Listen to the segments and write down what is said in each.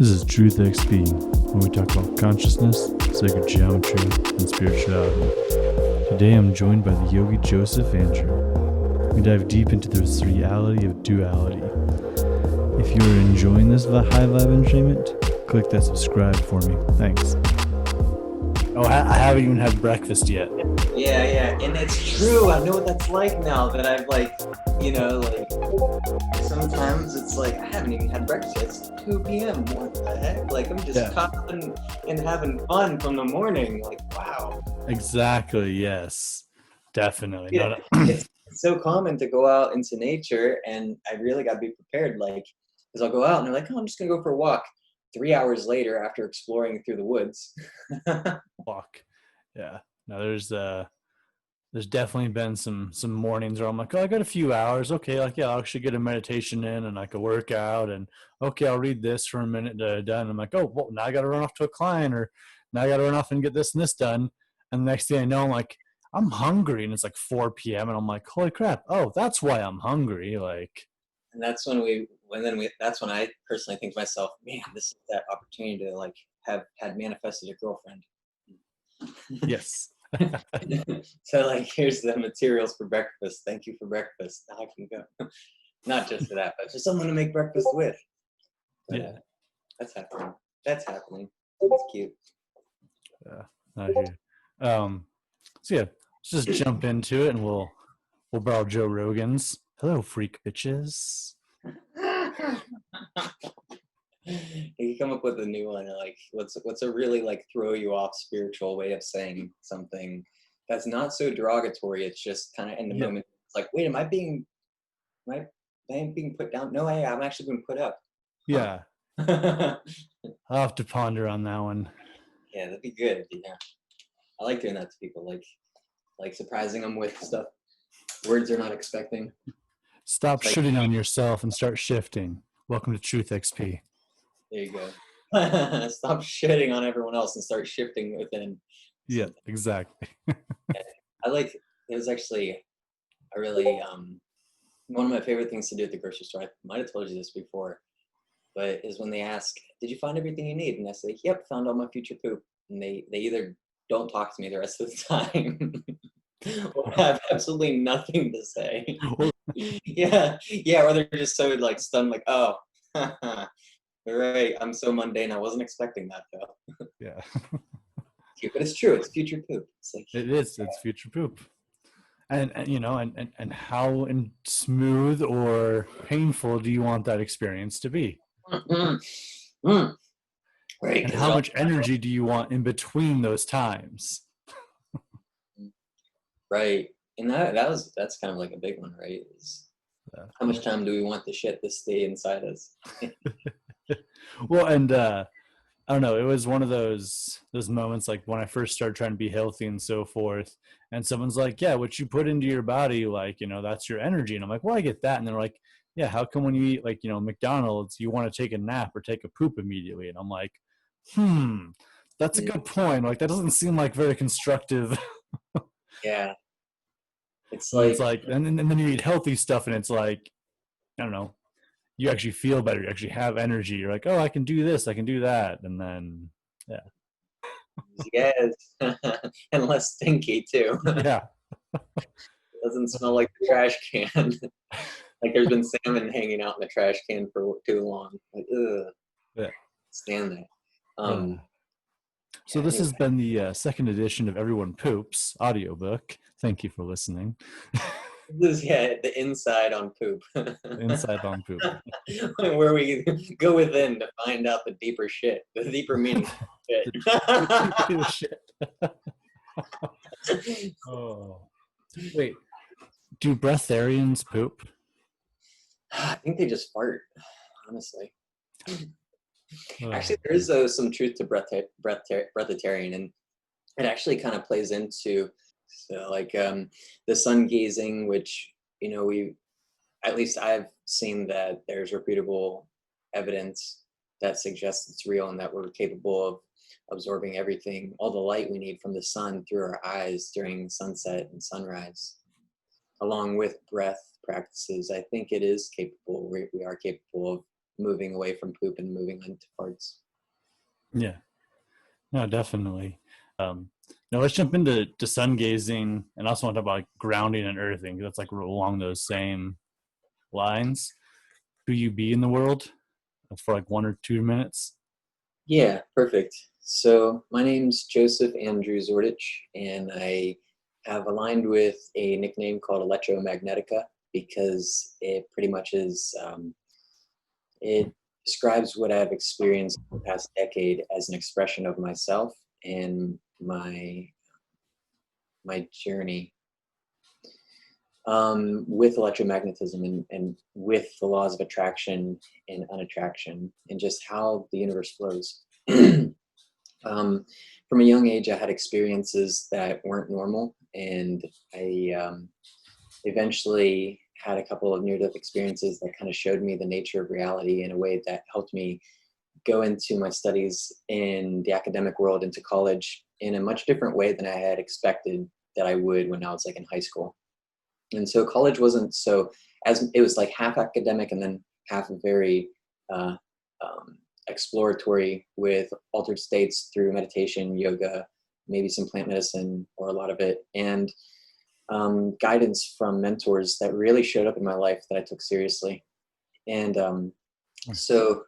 This is Truth XP, when we talk about consciousness, sacred geometry, and spirituality. Today I'm joined by the Yogi Joesph Andrew. We dive deep into this reality of duality. If you are enjoying this high vibe entertainment, click that subscribe for me. Thanks. Oh, I haven't even had breakfast yet. Yeah, and it's true. I know what that's like now that I've sometimes it's like, I haven't even had breakfast yet. It's 2 p.m. What the heck? Like, I'm just caught up and having fun from the morning. Like, wow. Exactly, yes. Definitely. Yeah, it's so common to go out into nature, and I really got to be prepared. Like, because I'll go out and they're like, oh, I'm just going to go for a walk. 3 hours later, after exploring through the woods. Walk. Yeah. Now there's definitely been some mornings where I'm like, oh, I got a few hours. Okay, like, yeah, I'll actually get a meditation in and like a workout, and okay, I'll read this for a minute done. I'm like, oh, well, now I got to run off to a client, or now I got to run off and get this and this done. And the next thing I know, I'm like, I'm hungry, and it's like 4 p.m. and I'm like, holy crap! Oh, that's why I'm hungry. Like, And that's that's when I personally think to myself, man, this is that opportunity to like have had manifested a girlfriend. yes. So like, here's the materials for breakfast. Thank you for breakfast. Now I can go. Not just for that, but just someone to make breakfast with. But, Yeah. that's happening. That's happening. It's cute. Yeah. I hear. So yeah, let's just jump into it, and we'll borrow Joe Rogan's. Hello, freak bitches. You come up with a new one, like what's a really like throw you off spiritual way of saying something that's not so derogatory. It's just kind of in the moment. It's like, wait, am I being put down? No, I'm actually being put up. Yeah. Huh. I'll have to ponder on that one. Yeah, that'd be good. Yeah, I like doing that to people, like surprising them with stuff, words they're not expecting. Stop shitting on yourself and start shifting. Welcome to Truth XP. There you go. Stop shitting on everyone else and start shifting within. Yeah, exactly. It was actually a really one of my favorite things to do at the grocery store. I might have told you this before, but is when they ask, did you find everything you need? And I say, yep, found all my future poop. And they either don't talk to me the rest of the time or have absolutely nothing to say. yeah, or they're just so like stunned, like, oh, right, I'm so mundane. I wasn't expecting that though. Yeah. But it's true. It's future poop. It's like, It's future poop. And you know, and how smooth or painful do you want that experience to be? Right. And how much energy do you want in between those times? Right. And that's kind of like a big one, right? How much time do we want the shit to stay inside us? Well, and I don't know, it was one of those moments like when I first started trying to be healthy and so forth, and someone's like, yeah, what you put into your body, like, you know, that's your energy. And I'm like, well, I get that. And they're like, yeah, how come when you eat, like, you know, McDonald's, you want to take a nap or take a poop immediately? And I'm like, that's a good point. Like, that doesn't seem like very constructive. Yeah. It's like, and then you eat healthy stuff, and it's like, I don't know, you actually feel better. You actually have energy. You're like, oh, I can do this, I can do that. And then, yeah. Yes. And less stinky too. Yeah. It doesn't smell like the trash can. Like there's been salmon hanging out in the trash can for too long. Like, ugh. Yeah. Stand that. So this has been the second edition of Everyone Poops audiobook. Thank you for listening. This is, the inside on poop. Inside on poop. Where we go within to find out the deeper shit, the deeper meaning of shit. Oh. Wait, do breatharians poop? I think they just fart, honestly. Actually, there is some truth to breatharian, and it actually kind of plays into the sun gazing, which, you know, at least I've seen that there's reputable evidence that suggests it's real and that we're capable of absorbing everything, all the light we need from the sun through our eyes during sunset and sunrise. Along with breath practices, I think it is capable, we are capable of moving away from poop and moving into farts. Yeah. No, definitely. Now let's jump into sun gazing, and also want to talk about like grounding and earthing. 'Cause that's like along those same lines. Who you be in the world for like 1 or 2 minutes? Yeah, perfect. So my name's Joesph Andrew, and I have aligned with a nickname called Electromagnetica because it pretty much is, it describes what I've experienced the past decade as an expression of myself and my journey with electromagnetism and with the laws of attraction and unattraction and just how the universe flows. From a young age, I had experiences that weren't normal, and I eventually had a couple of near-death experiences that kind of showed me the nature of reality in a way that helped me go into my studies in the academic world, into college, in a much different way than I had expected that I would when I was like in high school. And so college wasn't so, as it was like half academic and then half very uh, exploratory with altered states through meditation, yoga, maybe some plant medicine or a lot of it, and guidance from mentors that really showed up in my life that I took seriously. And so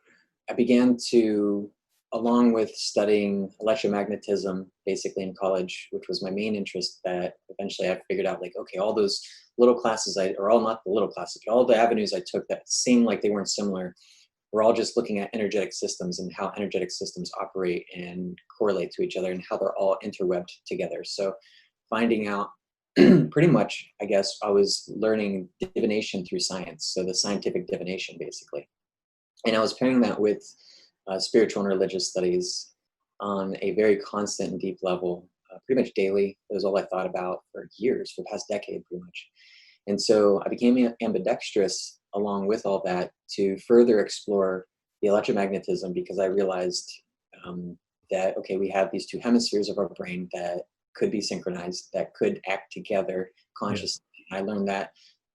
I began to, along with studying electromagnetism basically in college, which was my main interest, that eventually I figured out like, okay, all those little classes or all not the little classes, but all the avenues I took that seemed like they weren't similar, we're all just looking at energetic systems and how energetic systems operate and correlate to each other and how they're all interwebbed together. So finding out pretty much, I guess, I was learning divination through science. So the scientific divination, basically. And I was pairing that with spiritual and religious studies on a very constant and deep level, pretty much daily. It was all I thought about for years, for the past decade, pretty much. And so I became ambidextrous along with all that to further explore the electromagnetism, because I realized that, okay, we have these two hemispheres of our brain that could be synchronized, that could act together consciously. Yeah. I learned that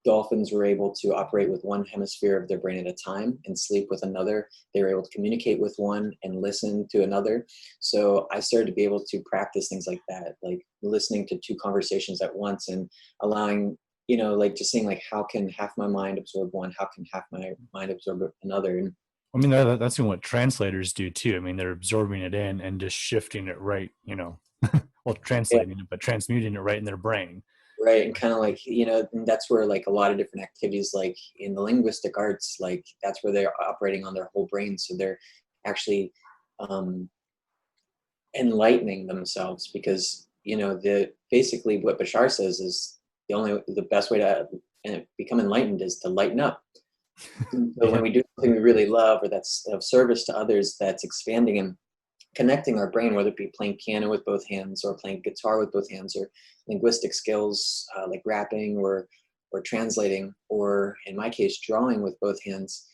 dolphins were able to operate with one hemisphere of their brain at a time and sleep with another. They were able to communicate with one and listen to another. So I started to be able to practice things like that, like listening to two conversations at once and allowing, like just seeing like, how can half my mind absorb one? How can half my mind absorb another? And I mean, that's what translators do too. I mean, they're absorbing it in and just shifting it right, well, translating it, but transmuting it right in their brain. Right. And kind of like, and that's where like a lot of different activities, like in the linguistic arts, like that's where they're operating on their whole brain. So they're actually enlightening themselves, because, basically what Bashar says is the best way to become enlightened is to lighten up. So when we do something we really love, or that's of service to others, that's expanding and connecting our brain, whether it be playing piano with both hands or playing guitar with both hands, or linguistic skills like rapping or translating, or in my case, drawing with both hands,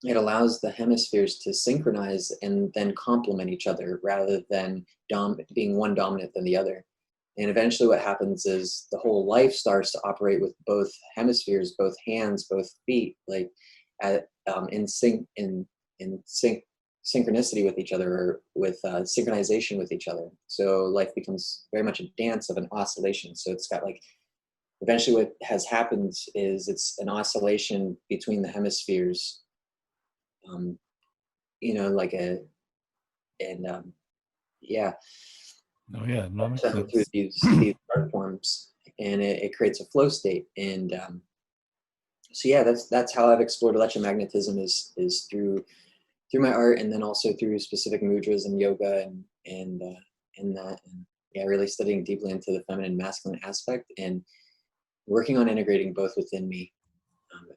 it allows the hemispheres to synchronize and then complement each other rather than being one dominant than the other. And eventually what happens is the whole life starts to operate with both hemispheres, both hands, both feet, like in synchronicity with each other, or with synchronization with each other. So life becomes very much a dance of an oscillation. So it's got like, eventually what has happened is it's an oscillation between the hemispheres, like yeah. Oh yeah, no, makes sense. Through these art forms, and it creates a flow state. And so yeah, that's how I've explored electromagnetism, is through my art, and then also through specific mudras and yoga and that, and yeah, really studying deeply into the feminine masculine aspect and working on integrating both within me,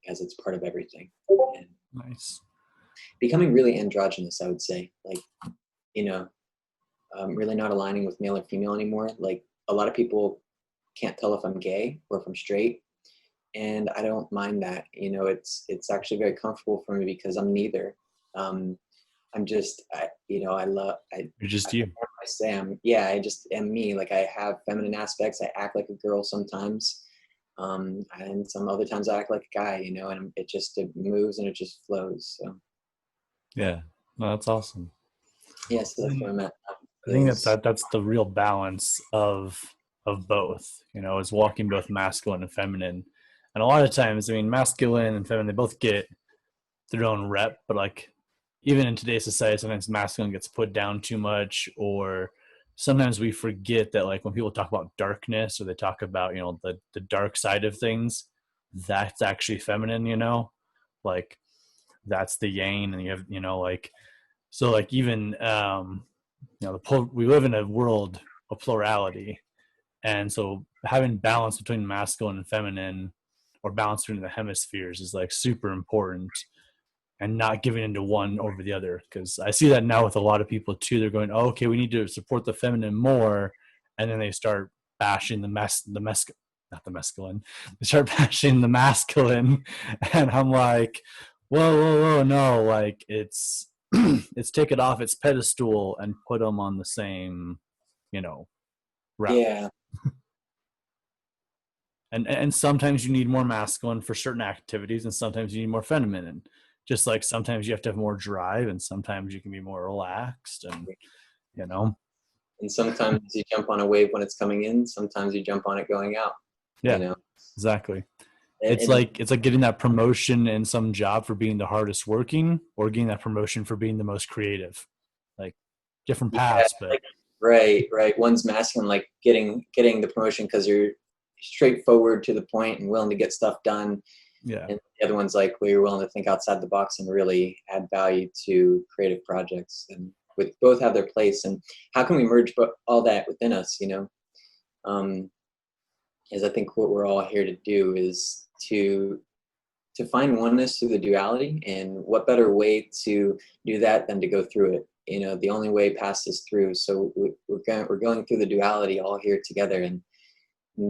as it's part of everything. And nice. Becoming really androgynous, I would say, like, really not aligning with male or female anymore. Like a lot of people can't tell if I'm gay or if I'm straight, and I don't mind that. It's actually very comfortable for me because I'm neither. I'm just, You're just you. I say I just am me. Like I have feminine aspects. I act like a girl sometimes. And some other times I act like a guy, and it moves and it just flows. So Yeah, no, that's awesome. yes, that's where I'm at now, I think is that's the real balance of both, is walking both masculine and feminine. And a lot of times, I mean, masculine and feminine, they both get their own rep, but like even in today's society, sometimes masculine gets put down too much, or sometimes we forget that, like, when people talk about darkness or they talk about, the dark side of things, that's actually feminine, like that's the yang. And you have, like, so like even we live in a world of plurality, and so having balance between masculine and feminine, or balance between the hemispheres, is like super important, and not giving into one over the other. Because I see that now with a lot of people too. They're going, oh, okay, we need to support the feminine more, and then they start bashing not the masculine. They start bashing the masculine, and I'm like, whoa, no, like it's it's take it off its pedestal and put them on the same, route. yeah, And sometimes you need more masculine for certain activities, and sometimes you need more feminine. And just like sometimes you have to have more drive, and sometimes you can be more relaxed, and you know and sometimes you jump on a wave when it's coming in. Sometimes you jump on it going out. You yeah, know, exactly. and, It's and like getting that promotion in some job for being the hardest working, or getting that promotion for being the most creative. Like different yeah, paths, but like right. One's masculine, like getting the promotion because you're straightforward to the point and willing to get stuff done. yeah. And the other one's like where you're willing to think outside the box and really add value to creative projects. And with both have their place. And how can we merge all that within us? Um, is I think what we're all here to do is to find oneness through the duality. And what better way to do that than to go through it? The only way past is through. So we're going through the duality all here together. And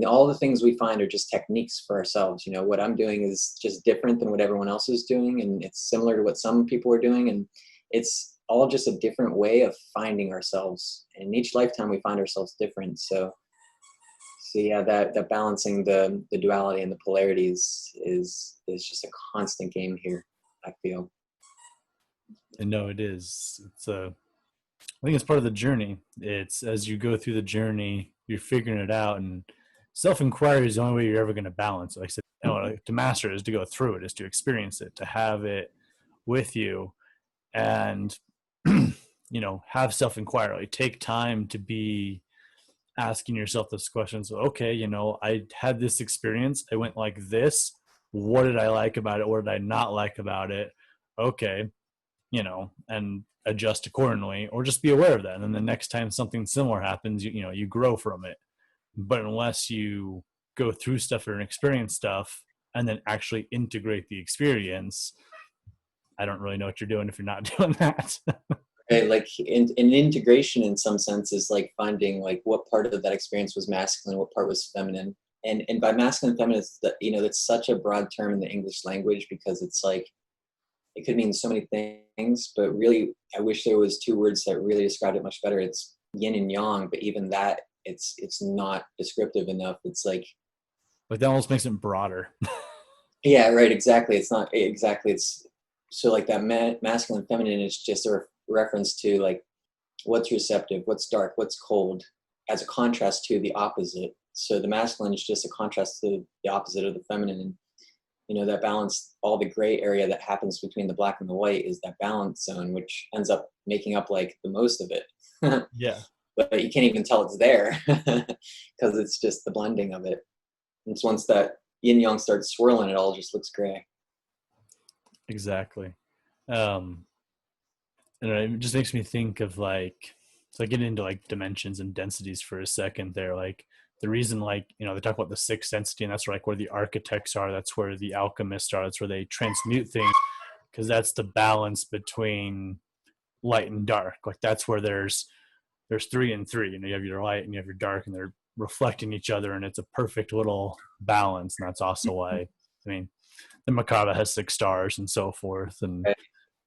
all the things we find are just techniques for ourselves. What I'm doing is just different than what everyone else is doing, and it's similar to what some people are doing, and it's all just a different way of finding ourselves. And in each lifetime we find ourselves different. So yeah, that balancing the duality and the polarities is just a constant game here, I feel. And no, it is. I think it's part of the journey. It's as you go through the journey, you're figuring it out, and self-inquiry is the only way you're ever going to balance. Like I said, to master it is to go through it, is to experience it, to have it with you, and have self-inquiry. Like, take time to be asking yourself those questions. Okay, I had this experience. I went like this. What did I like about it? What did I not like about it? Okay, and adjust accordingly, or just be aware of that. And then the next time something similar happens, you grow from it. But unless you go through stuff and experience stuff and then actually integrate the experience, I don't really know what you're doing if you're not doing that. Okay, like in integration in some sense is like finding like what part of that experience was masculine, what part was feminine. And by masculine and feminine, it's that's such a broad term in the English language, because it's like it could mean so many things, but really I wish there was two words that really described it much better. It's yin and yang, but even that, it's not descriptive enough. It's like, That almost makes it broader. yeah, right, exactly. It's not exactly. It's so like that masculine feminine is just a reference to like what's receptive, what's dark, what's cold, as a contrast to the opposite. So the masculine is just a contrast to the opposite of the feminine. And that balance, all the gray area that happens between the black and the white, is that balance zone, which ends up making up like the most of it. Yeah, But you can't even tell it's there because it's just the blending of it. And it's once that yin yang starts swirling, it all just looks gray. exactly. And it just makes me think of like, so I get into like dimensions and densities for a second there. Like the reason, like, they talk about the sixth density, and that's like where the architects are, that's where the alchemists are, that's where they transmute things, because that's the balance between light and dark. Like that's where there's three and three. You have your light and you have your dark, and they're reflecting each other, and it's a perfect little balance. And that's also why, I mean, the Macabre has 6 stars and so forth. And Right.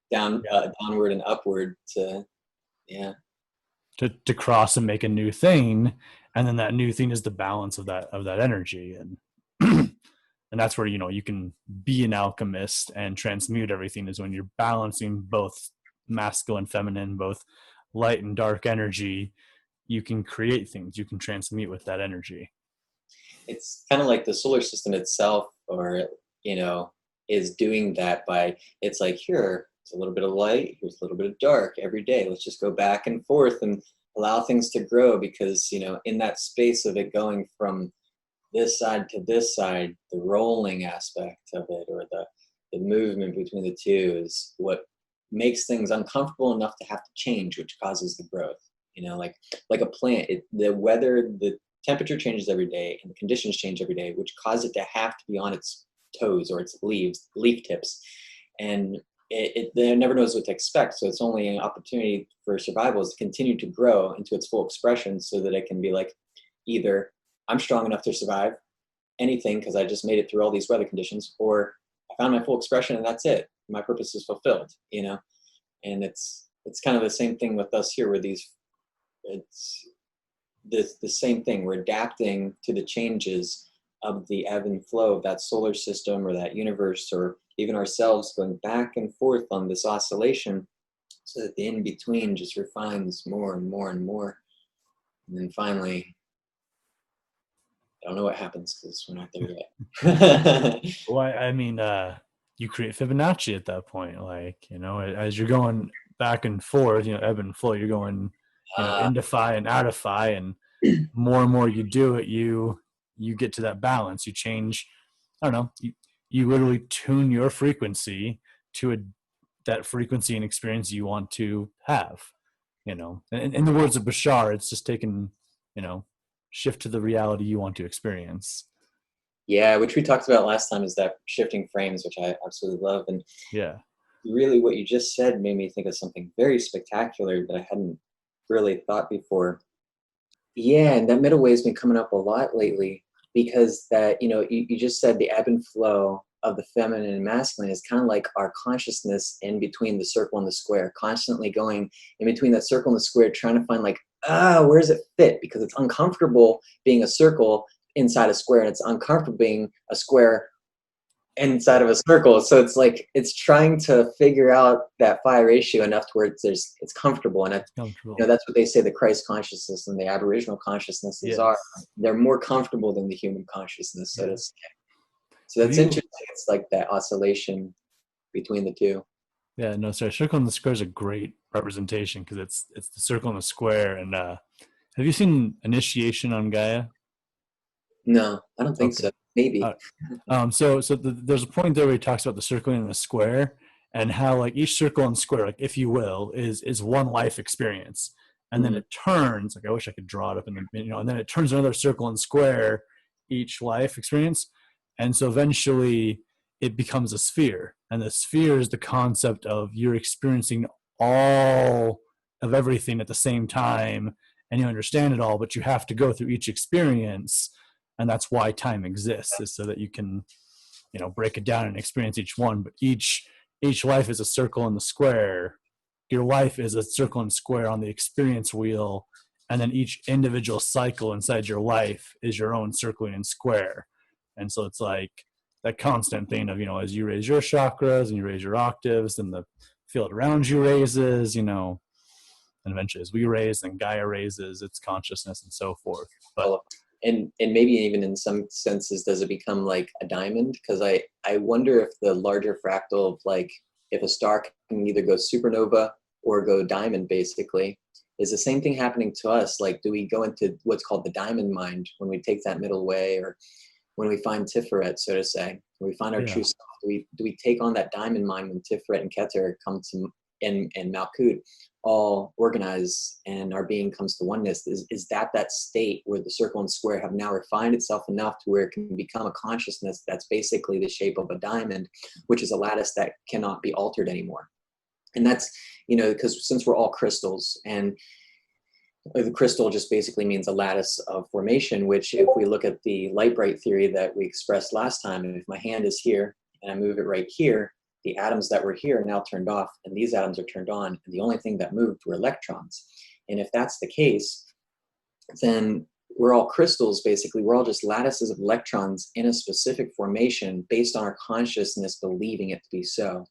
Downward and upward to, yeah. to cross and make a new thing, and then that new thing is the balance of that energy. And And that's where, you can be an alchemist and transmute everything, is when you're balancing both masculine, feminine, both light and dark energy. You can create things, you can transmute with that energy. It's kind of like the solar system itself, or, is doing that by, it's like, here's a little bit of light, here's a little bit of dark every day. Let's just go back and forth and allow things to grow, because, in that space of it going from this side to this side, the rolling aspect of it, or the movement between the two, is what makes things uncomfortable enough to have to change, which causes the growth. Like a plant, the weather, the temperature changes every day, and the conditions change every day, which cause it to have to be on its toes or its leaf tips, and it never knows what to expect. So it's only an opportunity for survival is to continue to grow into its full expression, so that it can be like, either I'm strong enough to survive anything because I just made it through all these weather conditions, or I found my full expression and that's it. My purpose is fulfilled, And it's kind of the same thing with us here, where it's the same thing. We're adapting to the changes of the ebb and flow of that solar system, or that universe, or even ourselves, going back and forth on this oscillation, so that the in-between just refines more and more and more. And then finally, I don't know what happens, because we're not there yet. Well, I mean, you create Fibonacci at that point, like, as you're going back and forth, ebb and flow, you're going, into phi and out of phi, and more you do it, you get to that balance. You change, I don't know, you literally tune your frequency to that frequency and experience you want to have. And in the words of Bashar, it's just taking, shift to the reality you want to experience. Yeah, which we talked about last time, is that shifting frames, which I absolutely love. And Yeah, really what you just said made me think of something very spectacular that I hadn't really thought before. Yeah, and that middle way has been coming up a lot lately, because that, you just said the ebb and flow of the feminine and masculine is kind of like our consciousness in between the circle and the square, constantly going in between that circle and the square, trying to find like, where does it fit? Because it's uncomfortable being a circle inside a square, and it's uncomfortable being a square inside of a circle. So it's like, it's trying to figure out that phi ratio enough to where it's comfortable. And comfortable. that's what they say the Christ consciousness and the Aboriginal consciousnesses Yes. are. They're more comfortable than the human consciousness, so to say. So Have that's you- interesting. It's like that oscillation between the two. Yeah, no, sorry. Circle and the square is a great representation, because it's the circle and the square. And have you seen Initiation on Gaia? No, I don't think Okay. so. Maybe. There's a point there where he talks about the circle and the square, and how, like, each circle and square, like, if you will, is one life experience, and then it turns, like, I wish I could draw it up in the, and then it turns another circle and square each life experience, and so eventually it becomes a sphere, and the sphere is the concept of you're experiencing all of everything at the same time, and you understand it all, but you have to go through each experience. And that's why time exists, is so that you can, break it down and experience each one. But each life is a circle in the square. Your life is a circle and square on the experience wheel, and then each individual cycle inside your life is your own circling and square. And so it's like that constant thing of, as you raise your chakras and you raise your octaves, then the field around you raises, and eventually as we raise, then Gaia raises its consciousness, and so forth. But and maybe even in some senses, does it become like a diamond? Because I wonder if the larger fractal of, like, if a star can either go supernova or go diamond, basically, is the same thing happening to us? Like, do we go into what's called the diamond mind when we take that middle way, or when we find Tiferet, so to say, when we find our true self? Do we take on that diamond mind when Tiferet and Keter come to, and Malkut all organize, and our being comes to oneness? Is that state where the circle and square have now refined itself enough to where it can become a consciousness that's basically the shape of a diamond, which is a lattice that cannot be altered anymore? And that's, because since we're all crystals, and the crystal just basically means a lattice of formation, which, if we look at the light bright theory that we expressed last time, and if my hand is here and I move it right here, the atoms that were here are now turned off, and these atoms are turned on, and the only thing that moved were electrons. And if that's the case, then we're all crystals, basically. We're all just lattices of electrons in a specific formation based on our consciousness believing it to be so.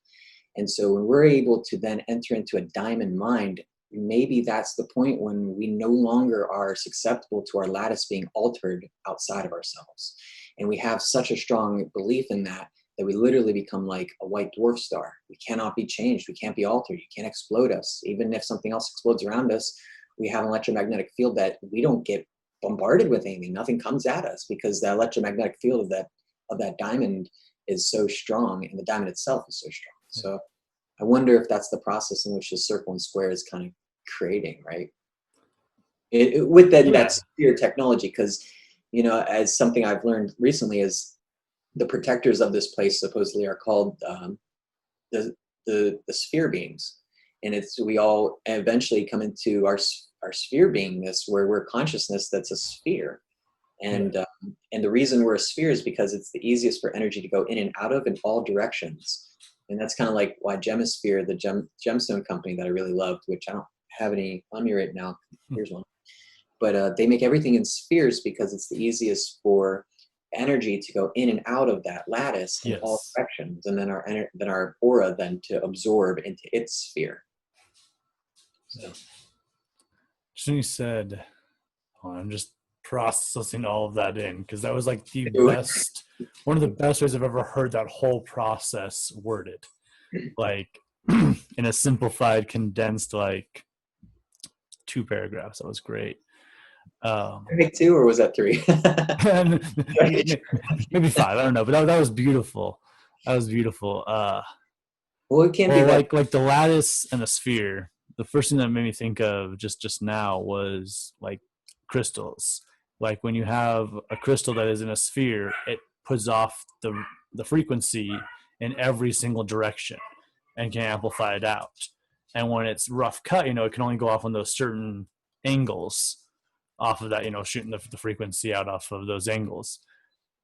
And so when we're able to then enter into a diamond mind, maybe that's the point when we no longer are susceptible to our lattice being altered outside of ourselves. And we have such a strong belief in that we literally become like a white dwarf star. We cannot be changed. We can't be altered. You can't explode us. Even if something else explodes around us, we have an electromagnetic field that we don't get bombarded with anything. Nothing comes at us because the electromagnetic field of that diamond is so strong, and the diamond itself is so strong. So I wonder if that's the process in which the circle and square is kind of creating, right? With that sphere technology, because, you know, as something I've learned recently is the protectors of this place supposedly are called the sphere beings, and we all eventually come into our sphere beingness where we're consciousness that's a sphere. And the reason we're a sphere is because it's the easiest for energy to go in and out of in all directions. And that's kind of like why Gemisphere, the gemstone company that I really loved, which I don't have any on me right now. Here's one. But they make everything in spheres because it's the easiest for energy to go in and out of that lattice in all directions, and then our aura then to absorb into its sphere. So. So you said, I'm just processing all of that in, because that was like one of the best ways I've ever heard that whole process worded, like in a simplified, condensed, like 2 paragraphs. That was great. Maybe 2, or was that 3? maybe 5. I don't know, but that was beautiful. That was beautiful. Well, it can be like the lattice and the sphere. The first thing that made me think of just now was like crystals. Like when you have a crystal that is in a sphere, it puts off the frequency in every single direction and can amplify it out. And when it's rough cut, it can only go off on those certain angles off of that, shooting the frequency out off of those angles.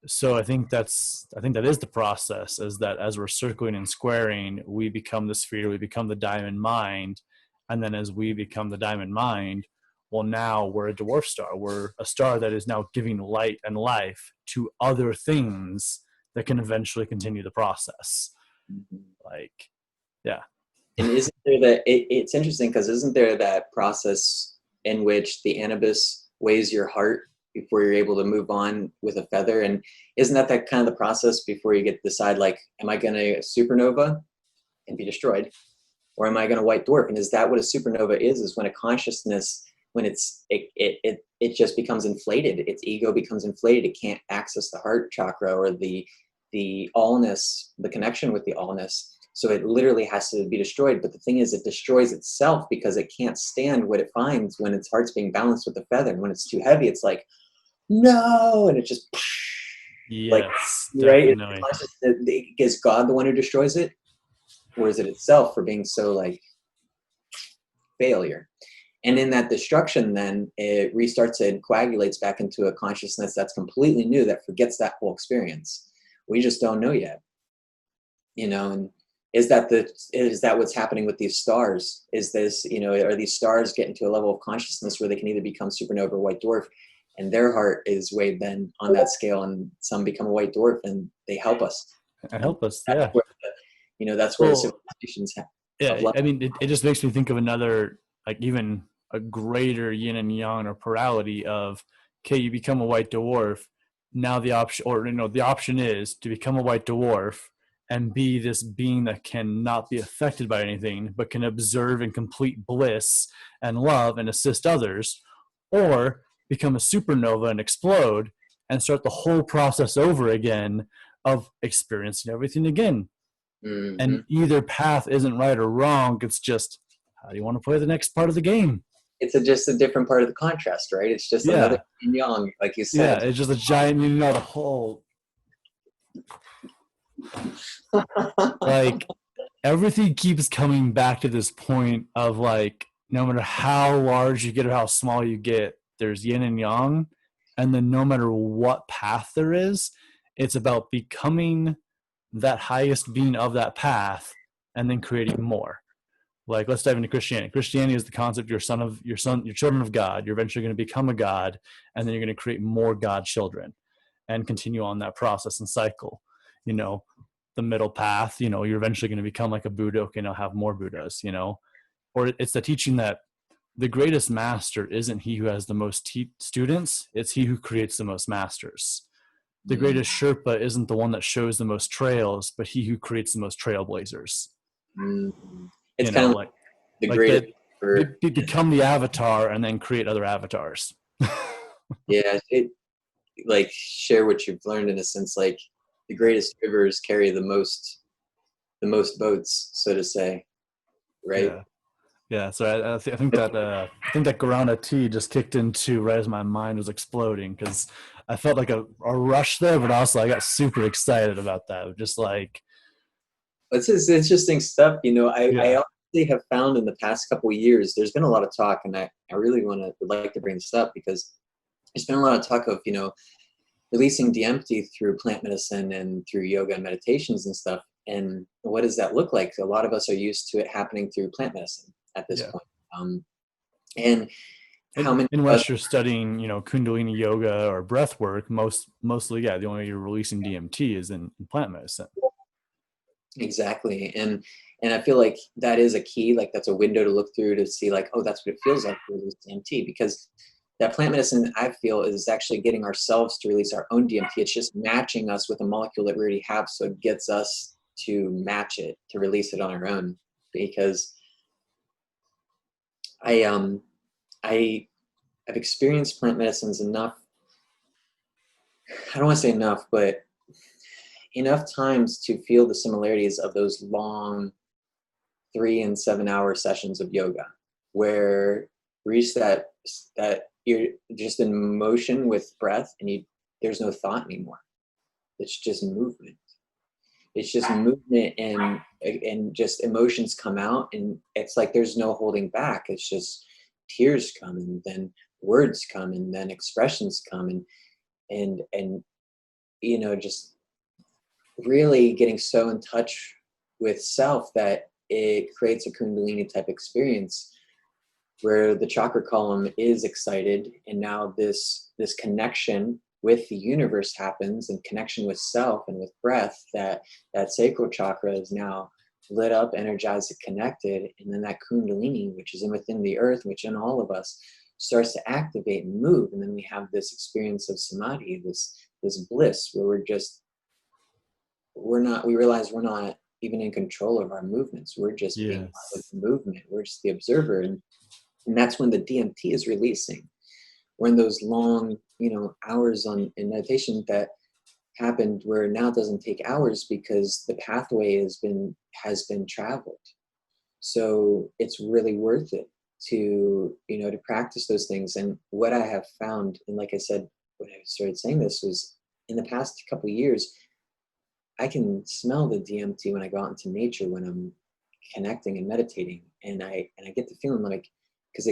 So I think that is the process, is that as we're circling and squaring, we become the sphere, we become the diamond mind. And then as we become the diamond mind, well, now we're a dwarf star. We're a star that is now giving light and life to other things that can eventually continue the process. Like, yeah. And isn't there that, it's interesting because isn't there that process in which the Anubis weighs your heart before you're able to move on with a feather? And isn't that kind of the process before you get to decide, like, am I going to supernova and be destroyed? Or am I going to white dwarf? And is that what a supernova is when a consciousness, when it just becomes inflated, its ego becomes inflated, it can't access the heart chakra or the allness, the connection with the allness. So it literally has to be destroyed. But the thing is, it destroys itself because it can't stand what it finds when its heart's being balanced with the feather. And when it's too heavy, it's like, no, and it just, like, right? Is God the one who destroys it? Or is it itself for being so, like, failure? And in that destruction, then it restarts and coagulates back into a consciousness that's completely new, that forgets that whole experience. We just don't know yet, and is that what's happening with these stars? Is this, are these stars getting to a level of consciousness where they can either become supernova or white dwarf, and their heart is weighed then on that scale, and some become a white dwarf and they help us. Yeah. That's where the civilizations have. Yeah, I mean, it just makes me think of another, like, even a greater yin and yang or plurality of, okay, you become a white dwarf. Now the option is to become a white dwarf and be this being that cannot be affected by anything, but can observe in complete bliss and love and assist others, or become a supernova and explode and start the whole process over again of experiencing everything again. Mm-hmm. And either path isn't right or wrong. It's just, how do you want to play the next part of the game? It's just a different part of the contrast, right? It's just another yin yang, like you said. Yeah, it's just a giant, the whole, like, everything keeps coming back to this point of, like, no matter how large you get or how small you get, there's yin and yang. And then no matter what path there is, it's about becoming that highest being of that path and then creating more. Like, let's dive into Christianity. Christianity is the concept you're children of God. You're eventually going to become a God, and then you're going to create more God children and continue on that process and cycle. You know, the middle path, you know, you're eventually going to become like a Buddha. Okay, now have more Buddhas, you know. Or it's the teaching that the greatest master isn't he who has the most students, it's he who creates the most masters. The greatest Sherpa isn't the one that shows the most trails, but he who creates the most trailblazers. It's You kind know, of like the like greatest that, river. become the avatar and then create other avatars. Yeah, it like share what you've learned in a sense. Like the greatest rivers carry the most boats, so to say, right? Yeah, so I think that Guarana tea just kicked into right as my mind was exploding, because I felt like a rush there, but also I got super excited about that. Just like, It's just interesting stuff. You know, I yeah, honestly have found in the past couple of years, there's been a lot of talk, and I really would like to bring this up because there's been a lot of talk of, you know, releasing DMT through plant medicine and through yoga and meditations and stuff. And what does that look like? A lot of us are used to it happening through plant medicine at this yeah. point. And how many of us, Unless you're studying, you know, Kundalini yoga or breath work, mostly, yeah, the only way you're releasing DMT is in plant medicine. exactly. And I feel like that is a key, like that's a window to look through to see like, oh, that's what it feels like to release DMT, because that plant medicine, I feel, is actually getting ourselves to release our own DMT. It's just matching us with a molecule that we already have, so it gets us to match it, to release it on our own. Because I I have experienced plant medicines enough. I don't want to say enough, but enough times to feel the similarities of those long 3 and 7 hour sessions of yoga, where we reach that you're just in motion with breath, and there's no thought anymore. It's just movement. It's just movement, and just emotions come out, and it's like there's no holding back. It's just tears come, and then words come, and then expressions come, and you know, just really getting so in touch with self that it creates a kundalini type experience where the chakra column is excited, and now this connection with the universe happens, and connection with self and with breath, that sacral chakra is now lit up, energized, and connected, and then that kundalini, which is within the earth, which in all of us, starts to activate and move, and then we have this experience of samadhi, this bliss where we realize we're not even in control of our movements. We're just being part of Yes. the movement. We're just the observer, and that's when the DMT is releasing. We're in those long, you know, hours in meditation that happened, where now it doesn't take hours because the pathway has been traveled. So it's really worth it to, you know, to practice those things. And what I have found, and like I said, when I started saying this, was in the past couple of years, I can smell the DMT when I go out into nature, when I'm connecting and meditating, and I get the feeling like, because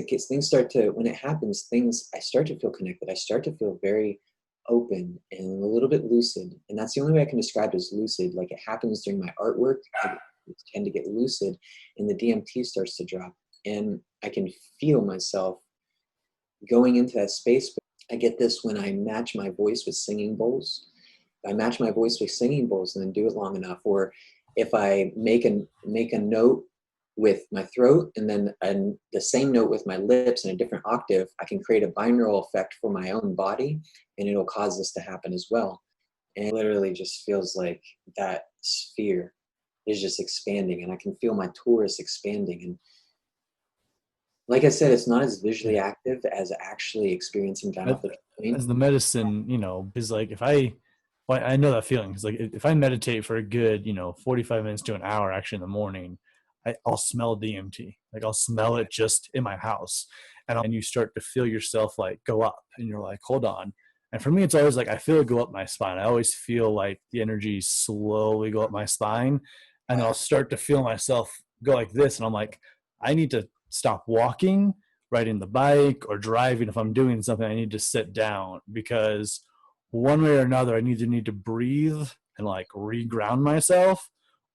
when it happens, I start to feel connected. I start to feel very open and a little bit lucid, and that's the only way I can describe it, as lucid. Like, it happens during my artwork. I tend to get lucid, and the DMT starts to drop, and I can feel myself going into that space. But I get this when I match my voice with singing bowls. I match my voice with singing bowls and then do it long enough, or if I make a note with my throat and then the same note with my lips in a different octave, I can create a binaural effect for my own body, and it'll cause this to happen as well. And it literally just feels like that sphere is just expanding, and I can feel my torus expanding. And like I said, it's not as visually Yeah. active as actually experiencing dimethyl As the medicine, you know, is like, well, I know that feeling. It's like if I meditate for a good, you know, 45 minutes to an hour, actually in the morning, I'll smell DMT. Like, I'll smell it just in my house, and you start to feel yourself like go up, and you're like, hold on. And for me, it's always like I feel it go up my spine. I always feel like the energy slowly go up my spine, and then I'll start to feel myself go like this, and I'm like, I need to stop walking, riding the bike, or driving. If I'm doing something, I need to sit down, because one way or another, I need to breathe and like reground myself,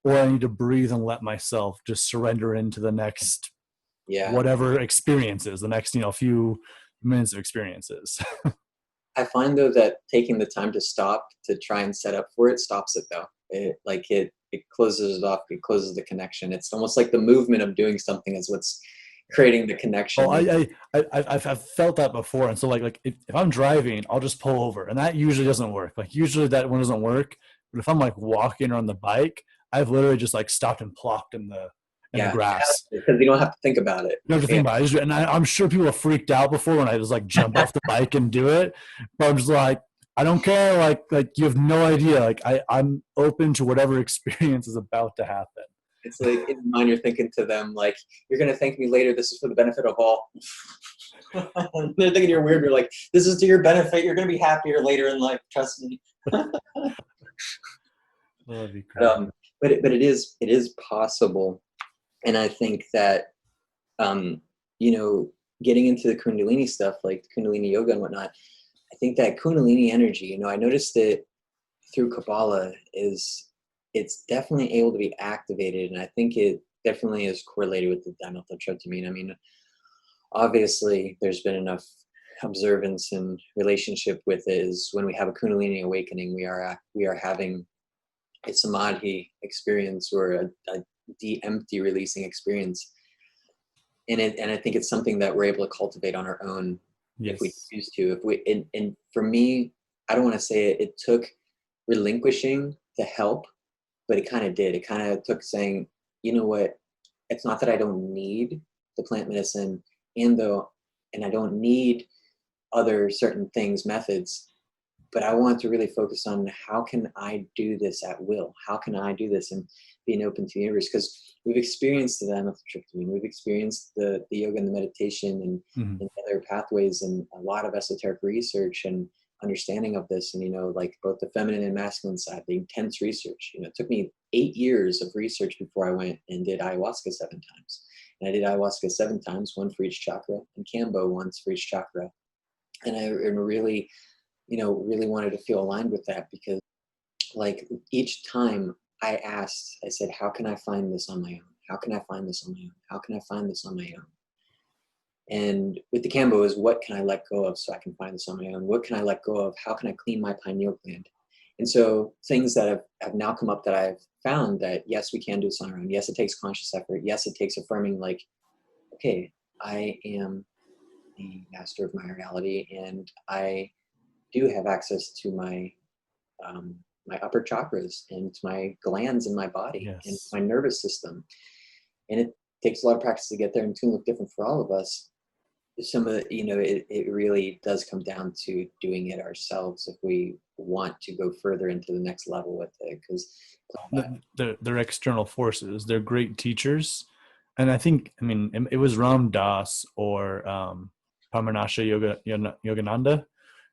or I need to breathe and let myself just surrender into the next whatever experiences, the next, few minutes of experiences. I find though that taking the time to stop to try and set up for it stops it though. It closes it off. It closes the connection. It's almost like the movement of doing something is what's creating the connection. Oh, I've felt that before, and so like if I'm driving, I'll just pull over, and that usually doesn't work. Like usually that one doesn't work. But if I'm like walking or on the bike, I've literally just like stopped and plopped in the grass. Because you don't have to think about it. You don't have to think about it. And I'm sure people have freaked out before when I just like jump off the bike and do it. But I'm just like, I don't care. Like you have no idea. Like I'm open to whatever experience is about to happen. It's like in mind you're thinking to them like, you're gonna thank me later. This is for the benefit of all. They're thinking you're weird. You're like, this is to your benefit. You're gonna be happier later in life. Trust me. That'd be great. But it is possible, and I think that getting into the Kundalini stuff, like Kundalini yoga and whatnot, I think that Kundalini energy, I noticed it through Kabbalah, it's definitely able to be activated, and I think it definitely is correlated with the dimethyltryptamine. I mean, obviously, there's been enough observance and relationship with it. Is when we have a Kundalini awakening, we are having a samadhi experience or a de-empty releasing experience, and I think it's something that we're able to cultivate on our own. Yes. If we choose to. And for me, I don't want to say it took relinquishing to help, but it kind of did. It kind of took saying, you know what, it's not that I don't need the plant medicine and I don't need other certain things, methods, but I want to really focus on how can I do this at will? How can I do this and being open to the universe? Because we've experienced the dimethyltryptamine, we've experienced the yoga and the meditation and other pathways and a lot of esoteric research and understanding of this, and like both the feminine and masculine side, the intense research. It took me 8 years of research before I went and did ayahuasca 7 times. And I did ayahuasca 7 times, 1 for each chakra, and Kambo once for each chakra. And I really, really wanted to feel aligned with that, because like each time I said, how can I find this on my own? How can I find this on my own? How can I find this on my own? And with the Kambo is, what can I let go of so I can find this on my own? What can I let go of? How can I clean my pineal gland? And so things that have now come up that I've found that, yes, we can do this on our own. Yes, it takes conscious effort. Yes, it takes affirming like, okay, I am the master of my reality, and I do have access to my my upper chakras and to my glands in my body and my nervous system. And it takes a lot of practice to get there, and it's going to look different for all of us. Some of the, it really does come down to doing it ourselves if we want to go further into the next level with it, because they're external forces. They're great teachers. And I think, it was Ram Dass or Paramahansa Yogananda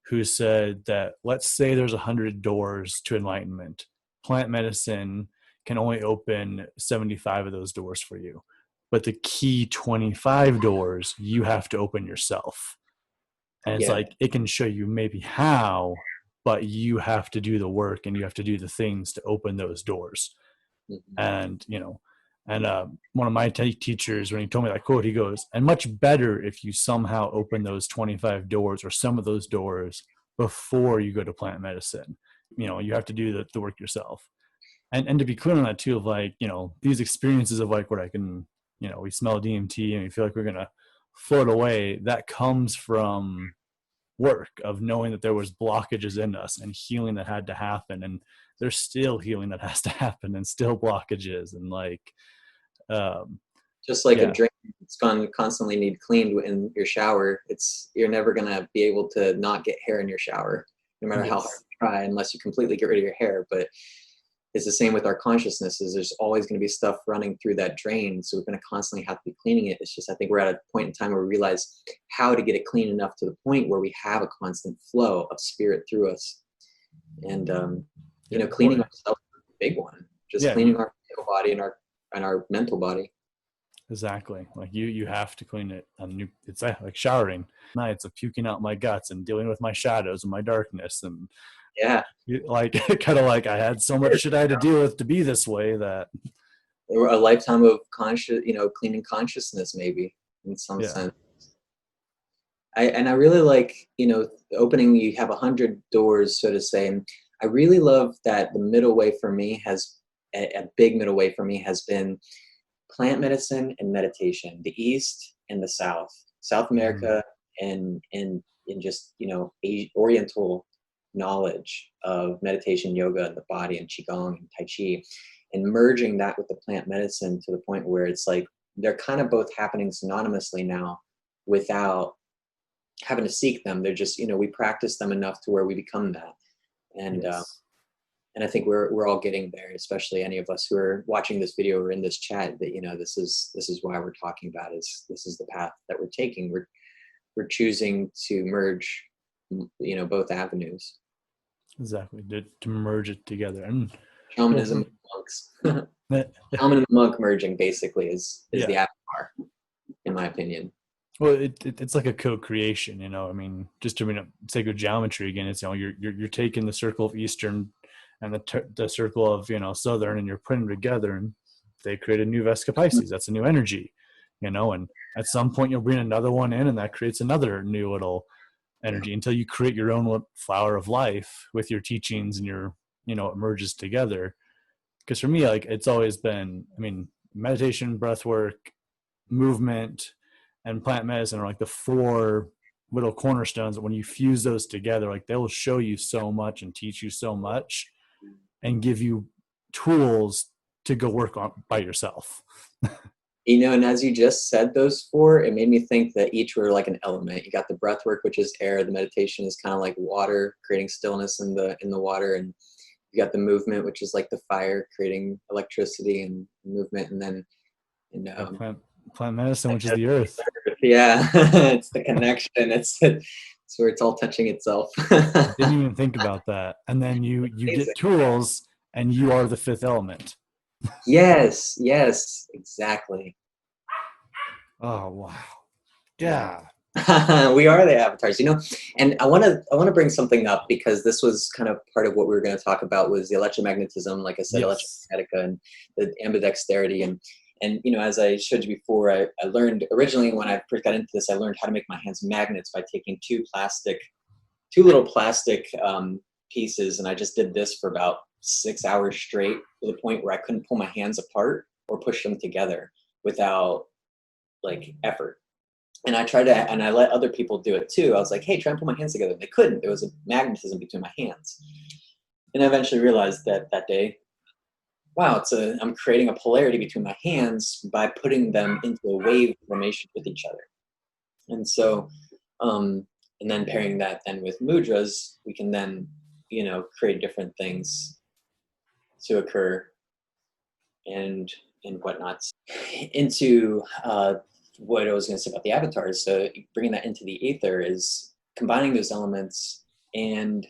who said that, let's say there's 100 doors to enlightenment. Plant medicine can only open 75 of those doors for you. But the key 25 doors you have to open yourself. And it's like, it can show you maybe how, but you have to do the work and you have to do the things to open those doors. And, one of my teachers, when he told me that quote, he goes, and much better if you somehow open those 25 doors or some of those doors before you go to plant medicine. You have to do the work yourself. And to be clear on that too, of like, these experiences of like where I can, we smell DMT and we feel like we're going to float away. That comes from work of knowing that there was blockages in us and healing that had to happen. And there's still healing that has to happen and still blockages. And like, just like a drain, it's going to constantly need cleaned in your shower. You're never going to be able to not get hair in your shower, no matter how hard you try, unless you completely get rid of your hair. But it's the same with our consciousnesses. There's always going to be stuff running through that drain. So we're going to constantly have to be cleaning it. It's just, I think we're at a point in time where we realize how to get it clean enough to the point where we have a constant flow of spirit through us. And, cleaning ourselves is a big one. Just cleaning our physical body and our mental body. Exactly. Like you have to clean it. It's like showering. Nights of puking out my guts and dealing with my shadows and my darkness and Yeah. Like kind of like I had so much shit I had to deal with to be this way that Or a lifetime of cleaning consciousness, maybe, in some yeah. sense. I really like, opening, you have 100 doors, so to say. And I really love that the middle way for me has, a big middle way for me has been plant medicine and meditation, the East and the South, South Mhm. America, and just, Oriental knowledge of meditation, yoga, and the body, and Qigong and Tai Chi, and merging that with the plant medicine to the point where it's like they're kind of both happening synonymously now without having to seek them. They're just, we practice them enough to where we become that. And, Yes. and I think we're all getting there, especially any of us who are watching this video or in this chat, that, this is why we're talking about is this is the path that we're taking. We're choosing to merge, both avenues. Exactly. To merge it together. And well, Shamanism and monks. yeah. Shaman and monk merging basically is the Yeah. avatar, in my opinion. Well, it's like a co-creation, I mean, just to sacred geometry again, it's you're taking the circle of Eastern and the circle of Southern, and you're putting them together, and they create a new Vesica Pisces. That's a new energy, and at some point you'll bring another one in, and that creates another new little Yeah. energy until you create your own flower of life with your teachings, and it merges together. Because for me, like, it's always been, I mean, meditation, breath work, movement, and plant medicine are like the four little cornerstones that when you fuse those together, like, they will show you so much and teach you so much and give you tools to go work on by yourself. And as you just said those four, it made me think that each were like an element. You got the breath work, which is air. The meditation is kind of like water, creating stillness in the water. And you got the movement, which is like the fire, creating electricity and movement. And then, and Yeah, plant medicine, which is the earth. yeah, it's the connection. It's where it's all touching itself. I didn't even think about that. And then you get Amazing. tools, and you are the fifth element. Yes, yes, exactly. Oh wow. Yeah. Yeah. We are the avatars, and I want to bring something up, because this was kind of part of what we were going to talk about, was the electromagnetism, like I said, Yes. electromagnetica, and the ambidexterity. And as I showed you before, I learned originally, when I first got into this, I learned how to make my hands magnets by taking two little plastic pieces, and I just did this for about 6 hours straight, to the point where I couldn't pull my hands apart or push them together without like effort. And I let other people do it too. I was like, hey, try and put my hands together. They couldn't. There was a magnetism between my hands. And I eventually realized that day, wow, I'm creating a polarity between my hands by putting them into a wave formation with each other. And so, and then pairing that then with mudras, we can then, create different things to occur, and whatnot. Into what I was going to say about the avatars. So bringing that into the ether is combining those elements and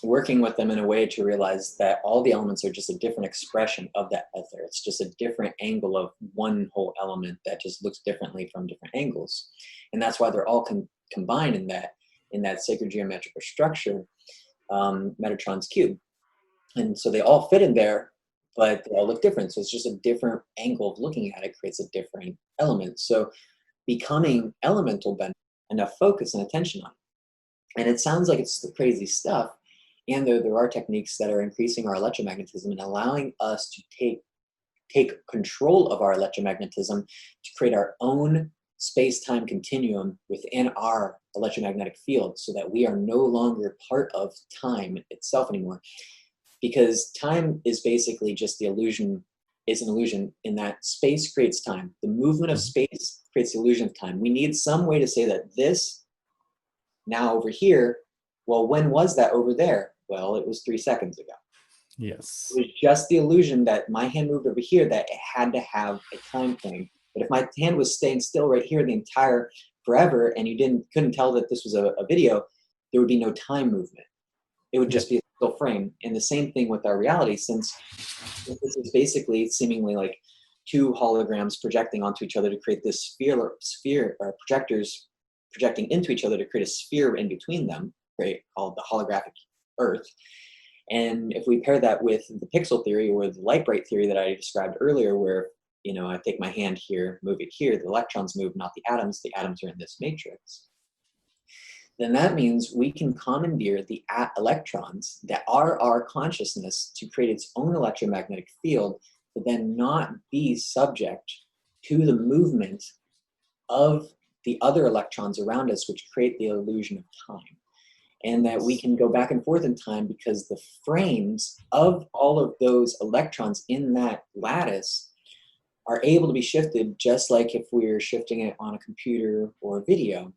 working with them in a way to realize that all the elements are just a different expression of that ether. It's just a different angle of one whole element that just looks differently from different angles. And that's why they're all combined in that sacred geometrical structure, Metatron's cube. And so they all fit in there, but they all look different. So it's just a different angle of looking at it creates a different element. So becoming elemental bent, enough focus and attention on it. And it sounds like it's the crazy stuff. And there are techniques that are increasing our electromagnetism and allowing us to take control of our electromagnetism to create our own space-time continuum within our electromagnetic field, so that we are no longer part of time itself anymore. Because time is basically just the illusion, is an illusion in that space creates time. The movement of Mhm. space creates the illusion of time. We need some way to say that this now over here, well, when was that over there? Well, it was 3 seconds ago. It Yes. was just the illusion that my hand moved over here, that it had to have a time frame. But if my hand was staying still right here the entire forever, and you couldn't tell that this was a video, there would be no time movement. It would Yeah. just be a still frame. And the same thing with our reality, since this is basically seemingly like two holograms projecting onto each other to create this sphere, or projectors projecting into each other to create a sphere in between them, right, called the holographic Earth. And if we pair that with the pixel theory or the light bright theory that I described earlier, where I take my hand here, move it here, the electrons move, not the atoms are in this matrix, then that means we can commandeer the electrons that are our consciousness to create its own electromagnetic field, but then not be subject to the movement of the other electrons around us, which create the illusion of time. And that we can go back and forth in time because the frames of all of those electrons in that lattice are able to be shifted, just like if we're shifting it on a computer or video.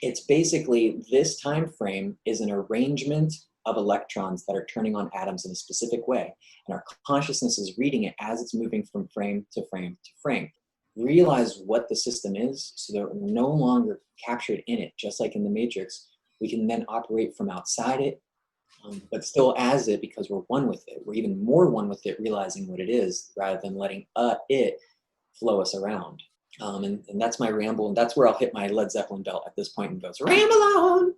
It's basically, this time frame is an arrangement of electrons that are turning on atoms in a specific way. And our consciousness is reading it as it's moving from frame to frame to frame. Realize what the system is so that we're no longer captured in it, just like in the Matrix. We can then operate from outside it, but still as it, because we're one with it. We're even more one with it, realizing what it is, rather than letting it flow us around. And that's my ramble, and that's where I'll hit my Led Zeppelin belt at this point and goes, ramble on!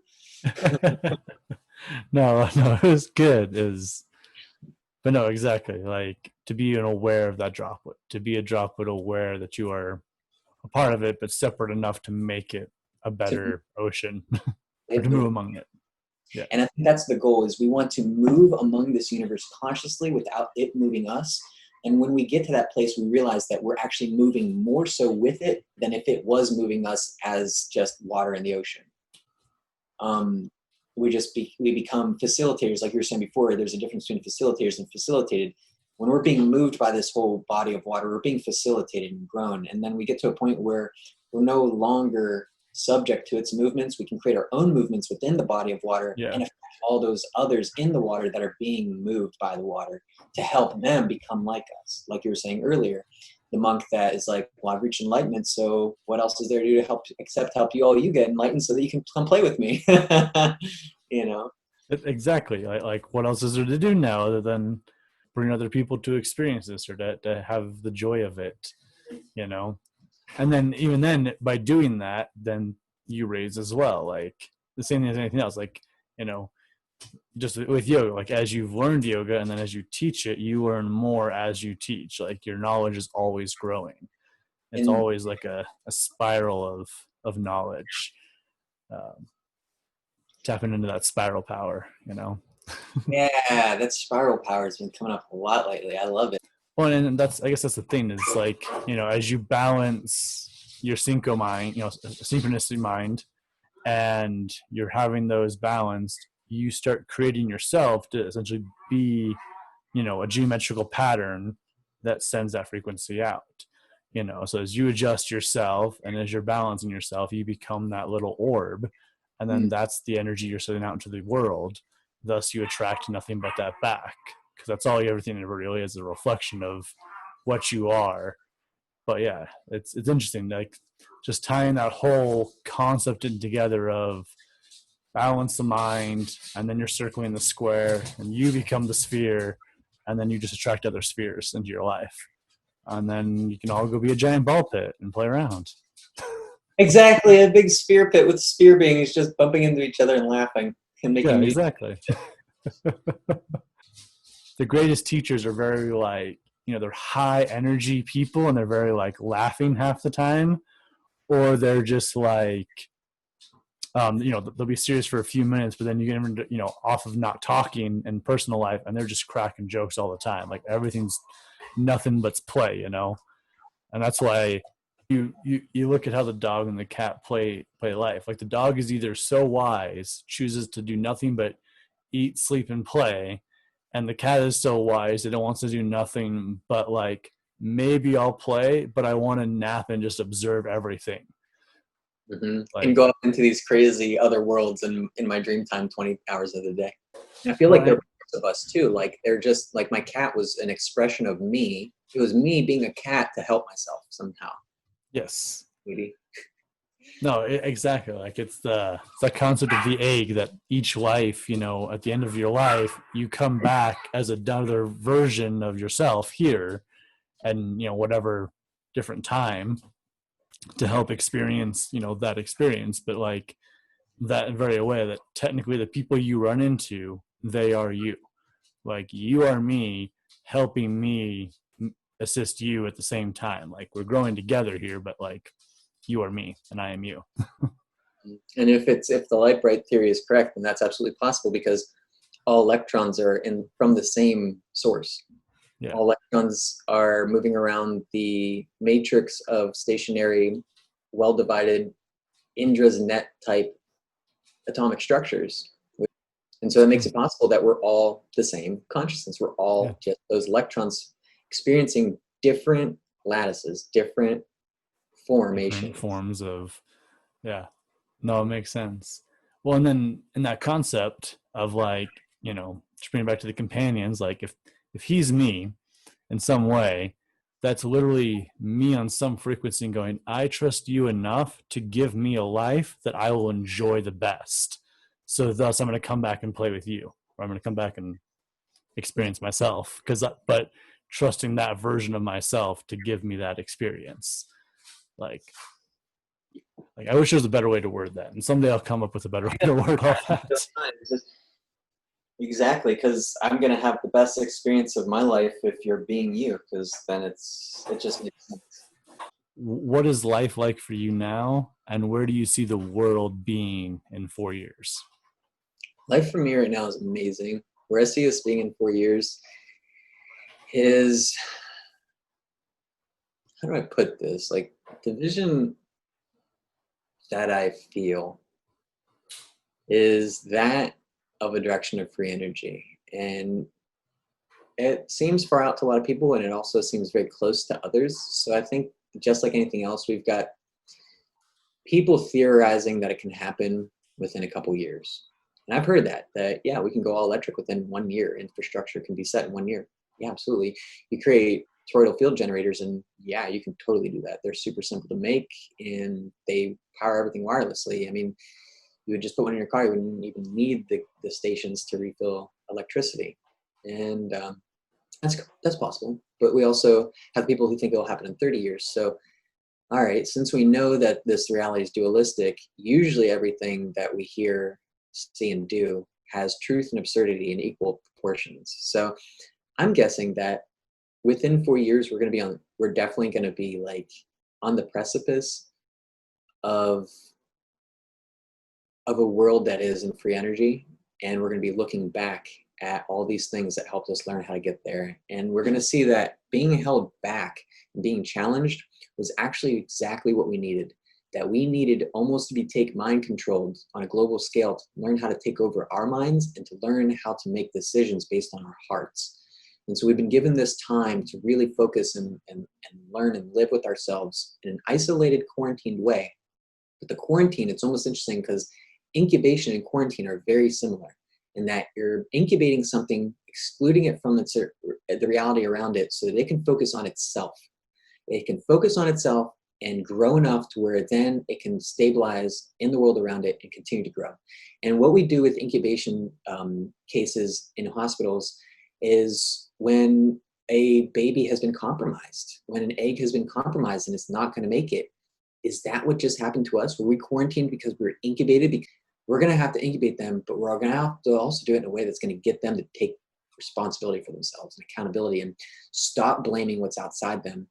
No, it was good. But no, exactly. Like, to be aware of that droplet, to be a droplet aware that you are a part of it, but separate enough to make it a better ocean, or to move among it. Yeah. And I think that's the goal, is we want to move among this universe consciously without it moving us. And when we get to that place, we realize that we're actually moving more so with it than if it was moving us as just water in the ocean. We become facilitators, like you were saying before. There's a difference between facilitators and facilitated. When we're being moved by this whole body of water, we're being facilitated and grown. And then we get to a point where we're no longer subject to its movements. We can create our own movements within the body of water, and affect all those others in the water that are being moved by the water, to help them become like us. Like you were saying earlier, the monk that is like, well, I've reached enlightenment, so what else is there to do to help you get enlightened so that you can come play with me? Exactly. Like, what else is there to do now other than bring other people to experience this, or to have the joy of it, And then, even then, by doing that, then you raise as well. Like, the same thing as anything else. Like, just with yoga, like, as you've learned yoga and then as you teach it, you learn more as you teach. Like, your knowledge is always growing. It's always like a spiral of knowledge. Tapping into that spiral power, Yeah, that spiral power has been coming up a lot lately. I love it. Well, and I guess that's the thing, is like, as you balance your synchronicity mind, and you're having those balanced, you start creating yourself to essentially be, a geometrical pattern that sends that frequency out. So as you adjust yourself and as you're balancing yourself, you become that little orb, and then that's the energy you're sending out into the world. Thus, you attract nothing but that back, because that's all everything ever really is, a reflection of what you are. But yeah, it's interesting, like, just tying that whole concept in together of balance the mind, and then you're circling the square, and you become the sphere, and then you just attract other spheres into your life, and then you can all go be a giant ball pit and play around. Exactly, a big spear pit with spear beings just bumping into each other and laughing and making music. Exactly. The greatest teachers are very, like, they're high energy people, and they're very, like, laughing half the time, or they're just like, they'll be serious for a few minutes, but then you get them, off of not talking in personal life, and they're just cracking jokes all the time. Like, everything's nothing but play, and that's why you look at how the dog and the cat play life. Like, the dog is either so wise, chooses to do nothing but eat, sleep, and play, and the cat is so wise that it wants to do nothing but, like, maybe I'll play, but I want to nap and just observe everything. Like, and go up into these crazy other worlds in my dream time 20 hours of the day. And I feel like they're parts of us too. Like, they're just like, my cat was an expression of me. It was me being a cat to help myself somehow. Yes. Maybe. No, exactly. Like, it's the concept of the egg, that each life, at the end of your life, you come back as another version of yourself here, and whatever different time, to help experience that experience. But, like, that very way, that technically the people you run into they are you. Like, you are me helping me assist you at the same time. Like, we're growing together here, but like, you are me and I am you. And if the light bright theory is correct, then that's absolutely possible, because all electrons are from the same source. Yeah. All electrons are moving around the matrix of stationary, well-divided Indra's net type atomic structures. And so it makes it possible that we're all the same consciousness. We're all just those electrons experiencing different lattices, different formations. Different forms of, yeah. No, it makes sense. Well, and then in that concept of like, you know, just bring it back to the companions, like if he's me in some way, that's literally me on some frequency going, I trust you enough to give me a life that I will enjoy the best. So thus I'm going to come back and play with you, or I'm going to come back and experience myself, but trusting that version of myself to give me that experience. Like I wish there was a better way to word that, and someday I'll come up with a better way to word all that. Exactly, because I'm gonna have the best experience of my life if you're being you, because then it just makes sense. What is life like for you now, and where do you see the world being in 4 years? Life for me right now is amazing. Where I see us being in 4 years is, how do I put this? Like, the vision that I feel is that of a direction of free energy. And it seems far out to a lot of people, and it also seems very close to others. So I think, just like anything else, we've got people theorizing that it can happen within a couple years. And I've heard that yeah, we can go all electric within 1 year. Infrastructure can be set in 1 year. Yeah, absolutely. You create toroidal field generators, and yeah, you can totally do that. They're super simple to make, and they power everything wirelessly. I mean, you would just put one in your car. You wouldn't even need the stations to refill electricity. And that's possible. But we also have people who think it'll happen in 30 years. So, all right, since we know that this reality is dualistic, usually everything that we hear, see, and do has truth and absurdity in equal proportions. So I'm guessing that within 4 years, we're definitely going to be like on the precipice of a world that is in free energy. And we're going to be looking back at all these things that helped us learn how to get there. And we're going to see that being held back and being challenged was actually exactly what we needed. That we needed almost to be mind controlled on a global scale, to learn how to take over our minds and to learn how to make decisions based on our hearts. And so we've been given this time to really focus and learn and live with ourselves in an isolated, quarantined way. But the quarantine, it's almost interesting because incubation and quarantine are very similar in that you're incubating something, excluding it from the reality around it so that it can focus on itself. It can focus on itself and grow enough to where then it can stabilize in the world around it and continue to grow. And what we do with incubation cases in hospitals is, when a baby has been compromised, when an egg has been compromised and it's not going to make it, is that what just happened to us? Were we quarantined because we were incubated? We're going to have to incubate them, but we're going to have to also do it in a way that's going to get them to take responsibility for themselves and accountability, and stop blaming what's outside them,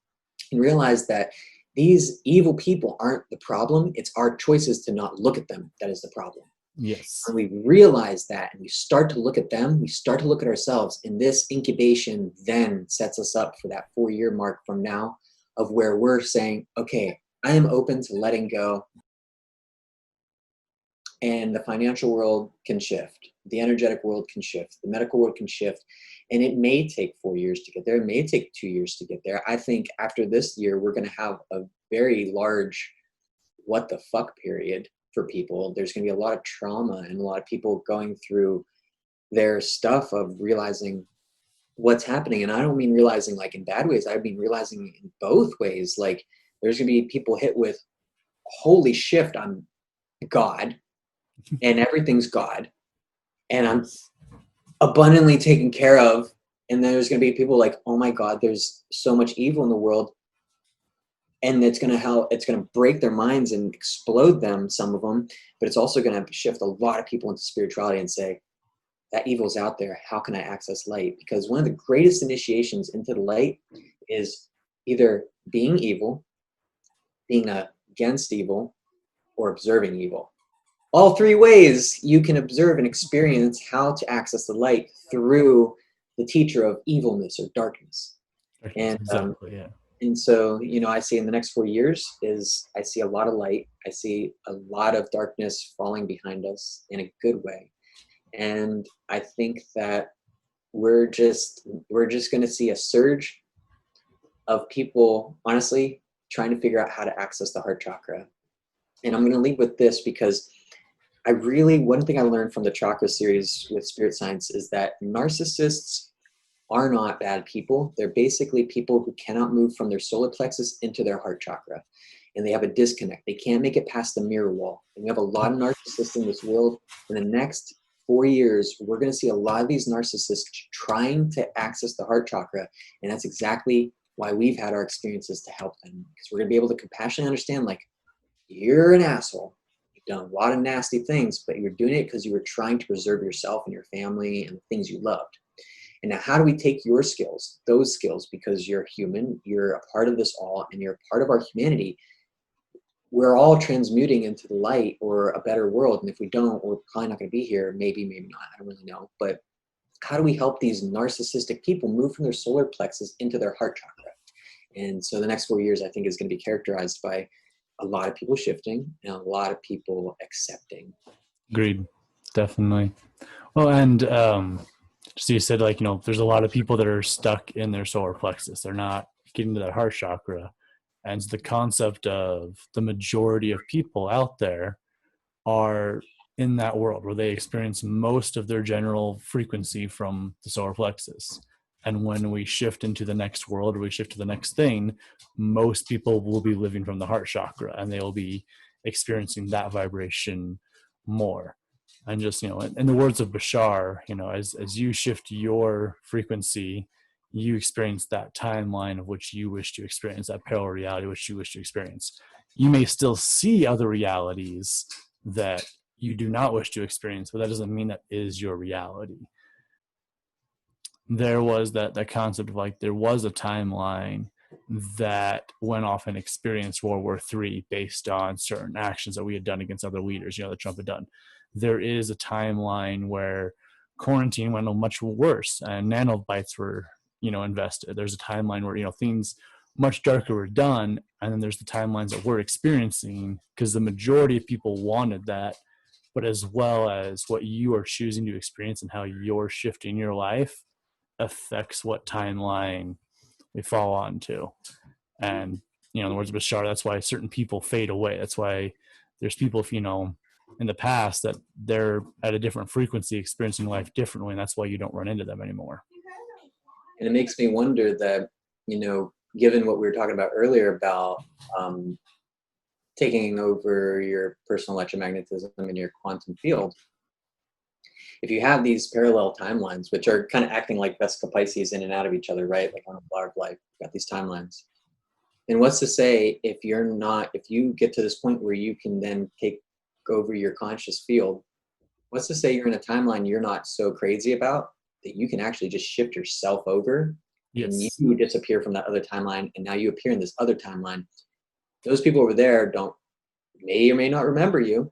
and realize that these evil people aren't the problem. It's our choices to not look at them that is the problem. Yes. When we realize that and we start to look at them, we start to look at ourselves, and this incubation then sets us up for that 4-year mark from now, of where we're saying, okay, I am open to letting go. And the financial world can shift. The energetic world can shift. The medical world can shift. And it may take 4 years to get there. It may take 2 years to get there. I think after this year, we're going to have a very large what the fuck period for people. There's going to be a lot of trauma and a lot of people going through their stuff of realizing what's happening. And I don't mean realizing like in bad ways. I mean realizing in both ways. Like, there's going to be people hit with, holy shift, I'm God and everything's God and I'm abundantly taken care of. And then there's going to be people like, oh my God, there's so much evil in the world. And it's going to break their minds and explode them, some of them, but it's also going to shift a lot of people into spirituality and say, that evil's out there. How can I access light? Because one of the greatest initiations into the light is either being evil, being against evil, or observing evil. All three ways you can observe and experience how to access the light through the teacher of evilness or darkness. And Exactly, yeah. and so, I see in the next 4 years is I see a lot of light. I see a lot of darkness falling behind us in a good way. And I think that we're just going to see a surge of people, honestly, trying to figure out how to access the heart chakra. And I'm going to lead with this because one thing I learned from the chakra series with spirit science is that narcissists are not bad people. They're basically people who cannot move from their solar plexus into their heart chakra. And they have a disconnect. They can't make it past the mirror wall. And we have a lot of narcissists in this world. In the next 4 years, we're going to see a lot of these narcissists trying to access the heart chakra. And that's exactly why we've had our experiences to help them. Because we're going to be able to compassionately understand, like, you're an asshole. You've done a lot of nasty things, but you're doing it because you were trying to preserve yourself and your family and the things you loved. And now how do we take your skills, those skills, because you're human, you're a part of this all, and you're a part of our humanity. We're all transmuting into the light or a better world. And if we don't, we're probably not going to be here. Maybe not. I don't really know. But how do we help these narcissistic people move from their solar plexus into their heart chakra? And so the next 4 years, I think, is going to be characterized by a lot of people shifting and a lot of people accepting. Agreed. Definitely. Well, and so you said, like, there's a lot of people that are stuck in their solar plexus. They're not getting to that heart chakra. And the concept of the majority of people out there are in that world where they experience most of their general frequency from the solar plexus. And when we shift into the next world, or we shift to the next thing, most people will be living from the heart chakra, and they will be experiencing that vibration more. And just, in the words of Bashar, as you shift your frequency, you experience that timeline of which you wish to experience, that parallel reality which you wish to experience. You may still see other realities that you do not wish to experience, but that doesn't mean that is your reality. There was that concept of, like, there was a timeline that went off and experienced World War III based on certain actions that we had done against other leaders, that Trump had done. There is a timeline where quarantine went much worse and nanobites were, invested. There's a timeline where, things much darker were done. And then there's the timelines that we're experiencing because the majority of people wanted that, but as well as what you are choosing to experience and how you're shifting your life affects what timeline we fall onto. And, in the words of Bashar, that's why certain people fade away. That's why there's people, in the past that they're at a different frequency, experiencing life differently, and that's why you don't run into them anymore. And it makes me wonder that, given what we were talking about earlier about taking over your personal electromagnetism and your quantum field, if you have these parallel timelines, which are kind of acting like Vesica Pisces in and out of each other, right? Like on a bar of life, you've got these timelines. And what's to say if you get to this point where you can then take over your conscious field, what's to say you're in a timeline you're not so crazy about that you can actually just shift yourself over? Yes. And you disappear from that other timeline, and now you appear in this other timeline. Those people over there may or may not remember you.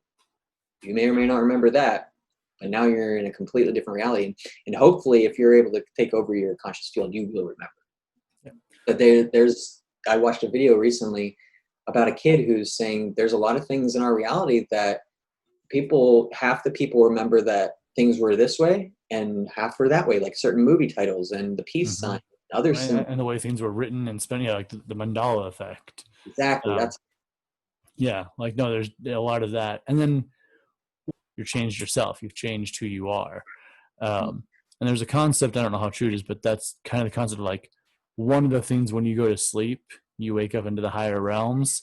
You may or may not remember that. And now you're in a completely different reality. And hopefully, if you're able to take over your conscious field, you will remember. Yeah. But I watched a video recently about a kid who's saying there's a lot of things in our reality that half the people remember that things were this way and half were that way, like certain movie titles and the peace sign, others. And the way things were written and spent, like the mandala effect. Exactly. No, there's a lot of that. And then you've changed yourself. You've changed who you are. And there's a concept, I don't know how true it is, but that's kind of the concept of, like, one of the things when you go to sleep, you wake up into the higher realms.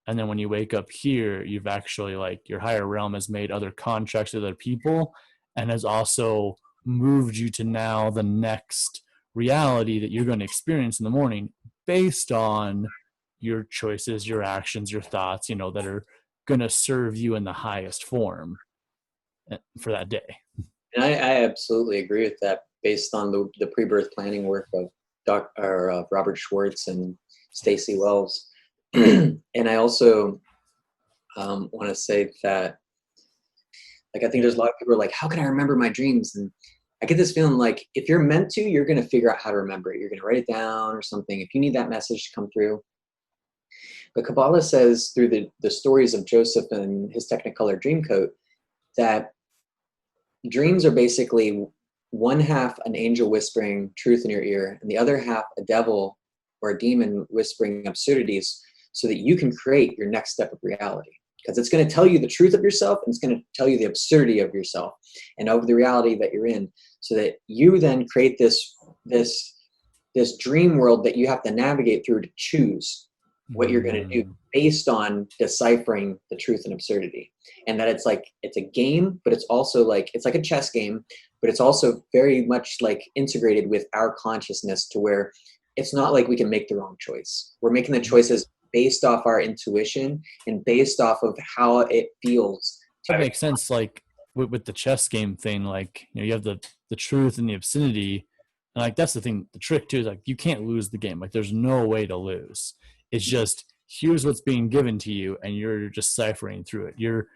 And then when you wake up here, you've actually, like, your higher realm has made other contracts with other people and has also moved you to now the next reality that you're going to experience in the morning based on your choices, your actions, your thoughts, that are going to serve you in the highest form for that day. And I absolutely agree with that based on the pre-birth planning work of Robert Schwartz and Stacey Wells. And I also want to say that, like, I think there's a lot of people who are like, how can I remember my dreams? And I get this feeling like if you're meant to, you're going to figure out how to remember it. You're going to write it down or something. If you need that message to come through. But Kabbalah says through the stories of Joesph and his Technicolor Dreamcoat that dreams are basically one half an angel whispering truth in your ear, and the other half a devil or a demon whispering absurdities so that you can create your next step of reality. Because it's going to tell you the truth of yourself, and it's going to tell you the absurdity of yourself and of the reality that you're in, so that you then create this dream world that you have to navigate through to choose what you're going to do based on deciphering the truth and absurdity. And that it's a game, but it's also like a chess game, but it's also very much like integrated with our consciousness, to where it's not like we can make the wrong choice. We're making the choices based off our intuition and based off of how it feels. That makes sense. Like with the chess game thing, like, you have the truth and the obscenity. And like, that's the thing, the trick too, is like, you can't lose the game. Like, there's no way to lose. It's just, here's what's being given to you, and you're just ciphering through it.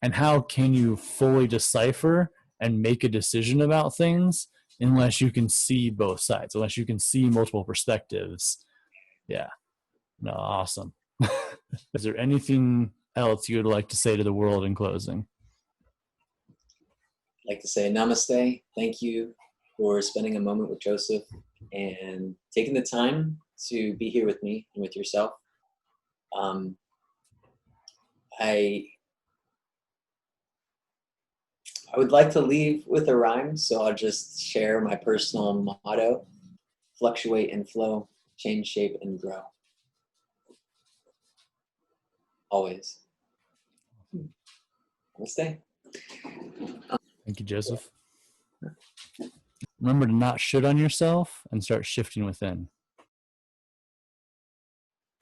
And how can you fully decipher and make a decision about things unless you can see both sides, unless you can see multiple perspectives? Yeah. No, awesome. Is there anything else you would like to say to the world in closing? I'd like to say namaste. Thank you for spending a moment with Joesph and taking the time to be here with me and with yourself. I would like to leave with a rhyme, so I'll just share my personal motto: fluctuate and flow, change shape and grow. Always. Namaste. Thank you, Joesph. Remember to not shit on yourself and start shifting within.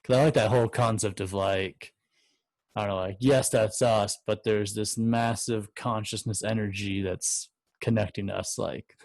Because I like that whole concept of like, I don't know, like, yes, that's us, but there's this massive consciousness energy that's connecting us. Like,